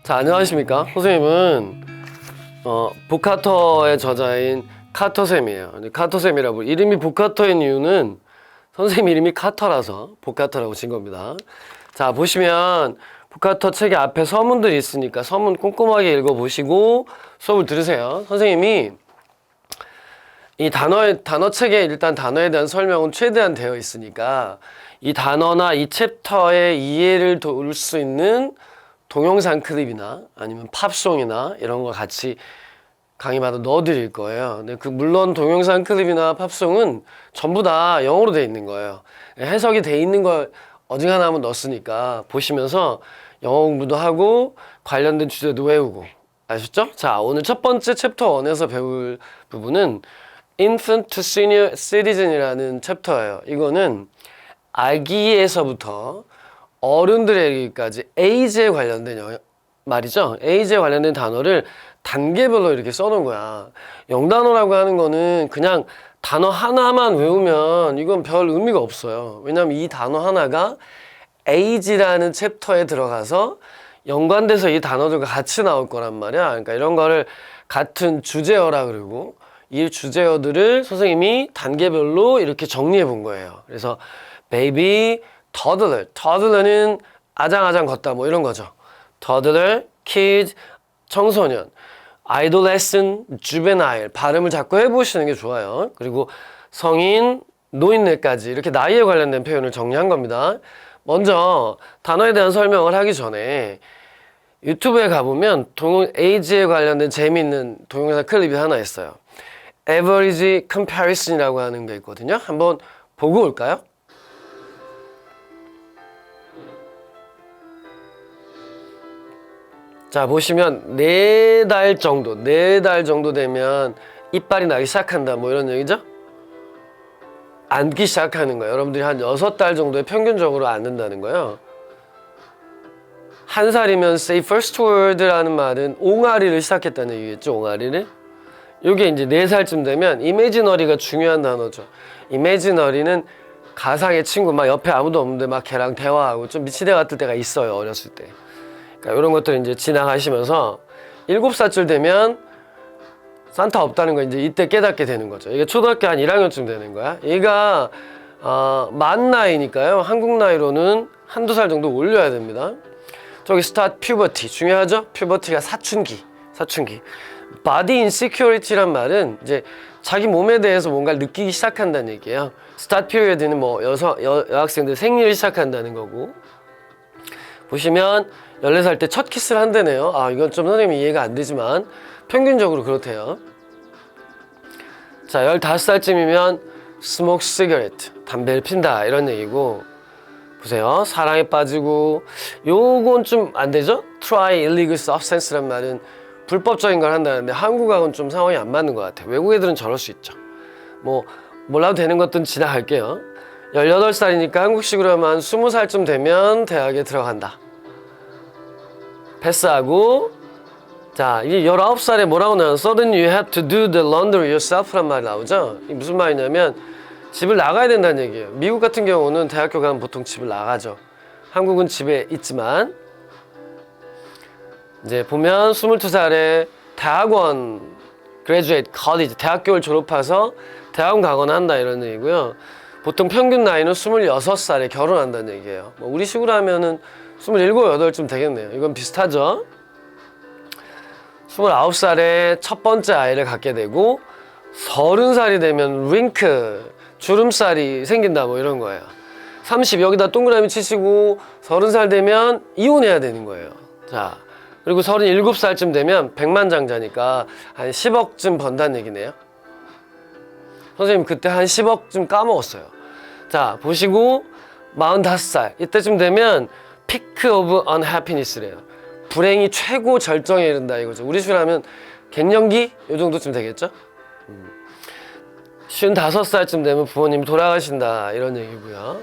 자, 안녕하십니까. 선생님은 복카터의 저자인 카터쌤이에요. 카터쌤이라고 이름이 복카터인 이유는 선생님 이름이 카터라서 복카터라고 진 겁니다. 자, 보시면 복카터 책의 앞에 서문들이 있으니까 서문 꼼꼼하게 읽어보시고 수업을 들으세요. 선생님이 이 단어 책에 일단 단어에 대한 설명은 최대한 되어 있으니까 이 단어나 이 챕터의 이해를 도울 수 있는 동영상 클립이나 아니면 팝송이나 이런 거 같이 강의마다 넣어드릴 거예요. 근데 물론 동영상 클립이나 팝송은 전부 다 영어로 돼 있는 거예요. 해석이 돼 있는 걸 어중하나 한번 넣었으니까 보시면서 영어 공부도 하고 관련된 주제도 외우고 아셨죠? 자, 오늘 첫 번째 챕터 1에서 배울 부분은 Infant to Senior Citizen이라는 챕터예요. 이거는 아기에서부터 어른들에게까지 age에 관련된 말이죠. age에 관련된 단어를 단계별로 이렇게 써놓은 거야. 영단어라고 하는 거는 그냥 단어 하나만 외우면 이건 별 의미가 없어요. 왜냐면 이 단어 하나가 age라는 챕터에 들어가서 연관돼서 이 단어들과 같이 나올 거란 말이야. 그러니까 이런 거를 같은 주제어라 그러고 이 주제어들을 선생님이 단계별로 이렇게 정리해 본 거예요. 그래서 baby, toddler는 아장아장 걷다 뭐 이런 거죠. toddler, kid, 청소년, adolescent, juvenile 발음을 자꾸 해보시는 게 좋아요. 그리고 성인, 노인네까지 이렇게 나이에 관련된 표현을 정리한 겁니다. 먼저 단어에 대한 설명을 하기 전에 유튜브에 가보면 age에 관련된 재미있는 동영상 클립이 하나 있어요. average comparison이라고 하는 게 있거든요. 한번 보고 올까요? 자, 보시면 4달 정도 되면 이빨이 나기 시작한다 뭐 이런 얘기죠? 앉기 시작하는 거예요. 여러분들이 한 6달 정도에 평균적으로 앉는다는 거예요. 1살이면 say first word라는 말은 옹알이를 시작했다는 얘기겠죠. 옹알이를. 이게 이제 4살쯤 되면 imaginary가 중요한 단어죠. imaginary는 가상의 친구, 막 옆에 아무도 없는데 막 걔랑 대화하고 좀 미치대 같을 때가 있어요. 어렸을 때. 그러니까 이런 것들을 이제 지나가시면서 7살쯤 되면 산타 없다는 거 이제 이때 깨닫게 되는 거죠. 이게 초등학교 한 1학년쯤 되는 거야. 얘가 만 나이니까요. 한국 나이로는 한두 살 정도 올려야 됩니다. 저기 start puberty 중요하죠? puberty가 사춘기. body insecurity란 말은 이제 자기 몸에 대해서 뭔가를 느끼기 시작한다는 얘기예요. start period는 뭐 여학생들 생리를 시작한다는 거고. 보시면 14살 때 첫 키스를 한다네요. 아, 이건 좀 선생님이 이해가 안 되지만 평균적으로 그렇대요. 자, 15살쯤이면 smoke cigarette, 담배를 핀다 이런 얘기고. 보세요. 사랑에 빠지고 요건 좀 안 되죠? try illegal substance란 말은 불법적인 걸 한다는데 한국하고는 좀 상황이 안 맞는 것 같아요. 외국 애들은 저럴 수 있죠. 뭐 몰라도 되는 것들은 지나갈게요. 18살이니까 한국식으로 하면 20살쯤 되면 대학에 들어간다. 패스하고. 자, 이게 19살에 뭐라고 나와요? Suddenly you have to do the laundry yourself란 말이 나오죠? 이게 무슨 말이냐면 집을 나가야 된다는 얘기예요. 미국 같은 경우는 대학교 가면 보통 집을 나가죠. 한국은 집에 있지만 이제 보면 22살에 대학원 graduate college 대학교를 졸업해서 대학원 가거나 한다 이런 얘기고요. 보통 평균 나이는 26살에 결혼한다는 얘기예요. 뭐 우리 식으로 하면은 27, 8쯤 되겠네요. 이건 비슷하죠? 29살에 첫 번째 아이를 갖게 되고 30살이 되면 링크, 주름살이 생긴다 뭐 이런 거예요. 30 여기다 동그라미 치시고 30살 되면 이혼해야 되는 거예요. 자, 그리고 37살쯤 되면 백만장자니까 한 10억쯤 번다는 얘기네요. 선생님 그때 한 10억쯤 까먹었어요. 자, 보시고 45살 이때쯤 되면 피크 오브 언해피니스래요. 불행이 최고 절정에 이른다 이거죠. 우리 식으로 하면 갱년기 요 정도쯤 되겠죠. 55살쯤 되면 부모님이 돌아가신다 이런 얘기고요.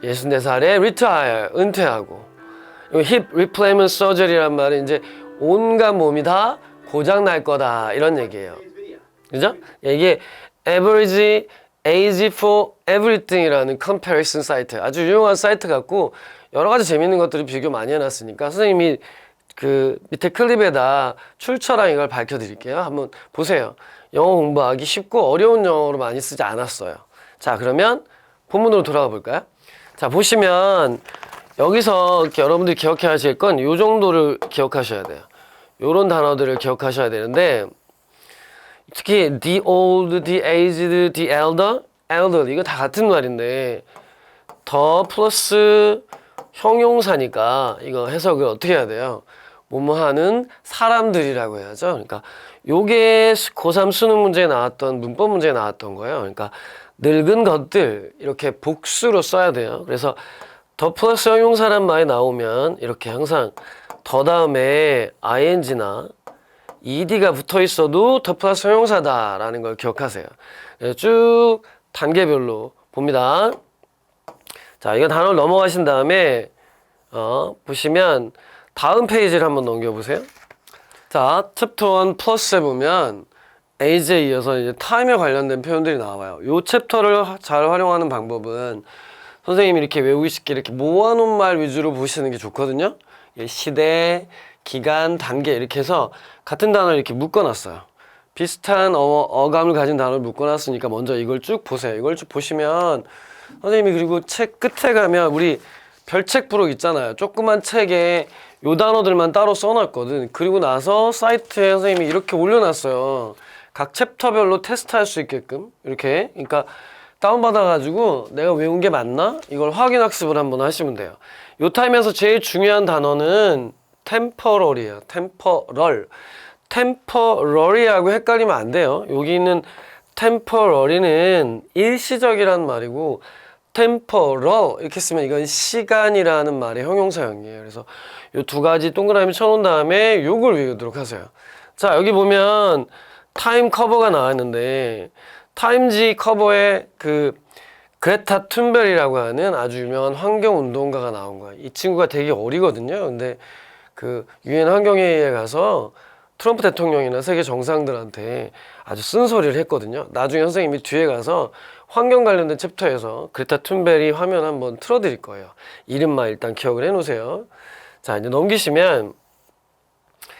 64살에 retire 은퇴하고. hip replacement surgery란 말은 이제 온갖 몸이 다 고장 날 거다 이런 얘기예요. 그죠? 이게 average age for everything이라는 comparison 사이트, 아주 유용한 사이트 같고 여러 가지 재밌는 것들을 비교 많이 해놨으니까 선생님이 그 밑에 클립에다 출처랑 이걸 밝혀드릴게요. 한번 보세요. 영어 공부하기 쉽고 어려운 영어로 많이 쓰지 않았어요. 자, 그러면 본문으로 돌아가 볼까요? 자, 보시면 여기서 여러분들이 기억해야 하실 건 이 정도를 기억하셔야 돼요. 요런 단어들을 기억하셔야 되는데, 특히 the old, the aged, the elder 이거 다 같은 말인데 더 플러스 형용사니까 이거 해석을 어떻게 해야 돼요? 뭐뭐 하는 사람들이라고 해야죠. 그러니까 요게 고3 수능 문제에 나왔던 문법 문제에 나왔던 거예요. 그러니까 늙은 것들 이렇게 복수로 써야 돼요. 그래서 더 플러스 형용사란 말이 나오면 이렇게 항상 더 다음에 ing나 ed가 붙어 있어도 더 플러스 형용사다라는 걸 기억하세요. 쭉 단계별로 봅니다. 자, 이거 단어를 넘어가신 다음에 보시면 다음 페이지를 한번 넘겨보세요. 자, 챕터 1 플러스에 보면 age에 이어서 이제 time에 관련된 표현들이 나와요. 이 챕터를 잘 활용하는 방법은 선생님이 이렇게 외우기 쉽게 이렇게 모아놓은 말 위주로 보시는 게 좋거든요. 시대, 기간, 단계 이렇게 해서 같은 단어를 이렇게 묶어놨어요. 비슷한 어감을 가진 단어를 묶어놨으니까 먼저 이걸 쭉 보세요. 이걸 쭉 보시면 선생님이 그리고 책 끝에 가면 우리 별책 부록 있잖아요. 조그만 책에 요 단어들만 따로 써놨거든. 그리고 나서 사이트에 선생님이 이렇게 올려놨어요. 각 챕터별로 테스트할 수 있게끔 이렇게. 그러니까 다운받아가지고 내가 외운 게 맞나? 이걸 확인 학습을 한번 하시면 돼요. 요 타임에서 제일 중요한 단어는 temporal이에요. temporal이하고 헷갈리면 안 돼요. 여기 있는 temporal이는 일시적이라는 말이고 temporal 이렇게 쓰면 이건 시간이라는 말의 형용사형이에요. 그래서 요 두 가지 동그라미 쳐놓은 다음에 요걸 외우도록 하세요. 자, 여기 보면 타임 커버가 나왔는데 타임지 커버에 그 그레타 툰베리라고 하는 아주 유명한 환경운동가가 나온 거예요. 이 친구가 되게 어리거든요. 근데 그 유엔 환경회의에 가서 트럼프 대통령이나 세계 정상들한테 아주 쓴소리를 했거든요. 나중에 선생님이 뒤에 가서 환경 관련된 챕터에서 그레타 툰베리 화면 한번 틀어드릴 거예요. 이름만 일단 기억을 해놓으세요. 자, 이제 넘기시면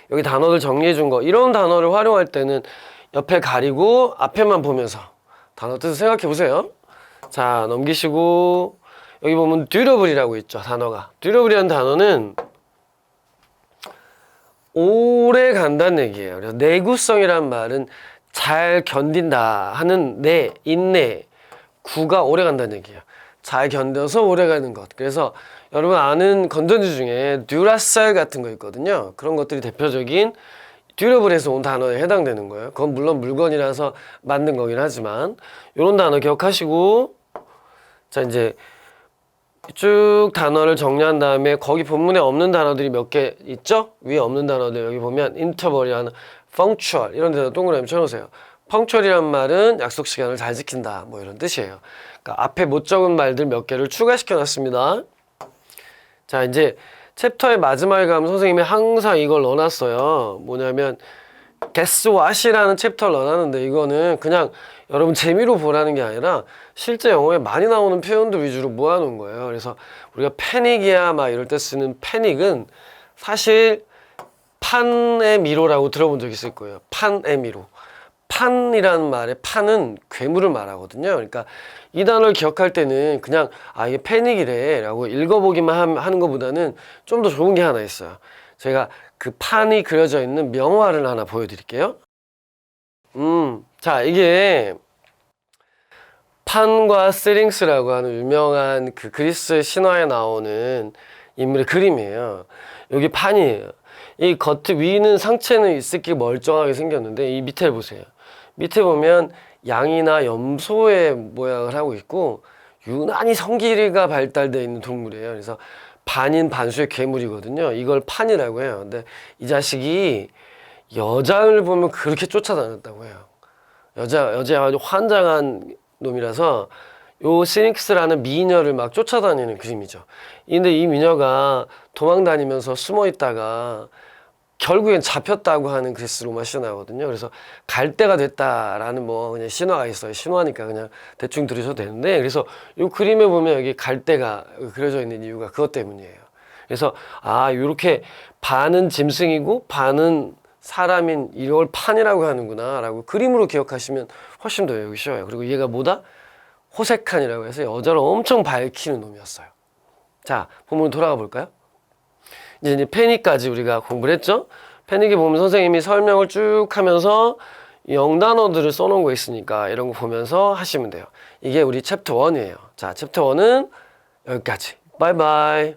여기 단어들 정리해 준 거, 이런 단어를 활용할 때는 옆에 가리고 앞에만 보면서 단어 뜻을 생각해 보세요. 자, 넘기시고 여기 보면 durable이라고 있죠. 단어가 durable이라는 단어는 오래 간다는 얘기예요. 그래서 내구성이란 말은 잘 견딘다 하는 인내, 구가 오래 간다는 얘기예요. 잘 견뎌서 오래 가는 것. 그래서 여러분 아는 건전지 중에 듀라셀 같은 거 있거든요. 그런 것들이 대표적인 듀러블에서 온 단어에 해당되는 거예요. 그건 물론 물건이라서 만든 거긴 하지만 이런 단어 기억하시고, 자, 이제 쭉 단어를 정리한 다음에 거기 본문에 없는 단어들이 몇 개 있죠? 위에 없는 단어들 여기 보면 interval이라는 punctual 이런 데다 동그라미 쳐놓으세요. punctual이란 말은 약속 시간을 잘 지킨다 뭐 이런 뜻이에요. 그러니까 앞에 못 적은 말들 몇 개를 추가시켜 놨습니다. 자, 이제 챕터의 마지막에 가면 선생님이 항상 이걸 넣어놨어요. 뭐냐면 guess what이라는 챕터를 넣어놨는데 이거는 그냥 여러분 재미로 보라는 게 아니라 실제 영어에 많이 나오는 표현들 위주로 모아놓은 거예요. 그래서 우리가 패닉이야 막 이럴 때 쓰는 패닉은 사실 판의 미로라고 들어본 적 있을 거예요. 판의 미로. 판이라는 말의 판은 괴물을 말하거든요. 그러니까 이 단어를 기억할 때는 그냥 이게 패닉이래 라고 읽어보기만 하는 것보다는 좀 더 좋은 게 하나 있어요. 제가 그 판이 그려져 있는 명화를 하나 보여드릴게요. 자, 이게 판과 스링스라고 하는 유명한 그 그리스 신화에 나오는 인물의 그림이에요. 여기 판이에요. 이 위는 상체는 이렇게 멀쩡하게 생겼는데 이 밑에 보세요. 밑에 보면 양이나 염소의 모양을 하고 있고 유난히 성기가 발달되어 있는 동물이에요. 그래서 반인 반수의 괴물이거든요. 이걸 판이라고 해요. 근데 이 자식이 여자를 보면 그렇게 쫓아다녔다고 해요. 여자에 아주 환장한 놈이라서 요 시닉스라는 미녀를 막 쫓아다니는 그림이죠. 근데 이 미녀가 도망다니면서 숨어 있다가 결국엔 잡혔다고 하는 그리스 로마 신화거든요. 그래서 갈 때가 됐다라는 뭐 그냥 신화가 있어요. 신화니까 그냥 대충 들으셔도 되는데, 그래서 이 그림에 보면 여기 갈 때가 그려져 있는 이유가 그것 때문이에요. 그래서 아 요렇게 반은 짐승이고 반은 사람인 이걸 판이라고 하는구나 라고 그림으로 기억하시면 훨씬 더 외우기 쉬워요. 그리고 얘가 뭐다? 호색한이라고 해서 여자를 엄청 밝히는 놈이었어요. 자, 본문으로 돌아가 볼까요? 이제 페닉까지 우리가 공부를 했죠? 페닉에 보면 선생님이 설명을 쭉 하면서 영단어들을 써놓은 거 있으니까 이런 거 보면서 하시면 돼요. 이게 우리 챕터 1이에요. 자, 챕터 1은 여기까지. 바이바이.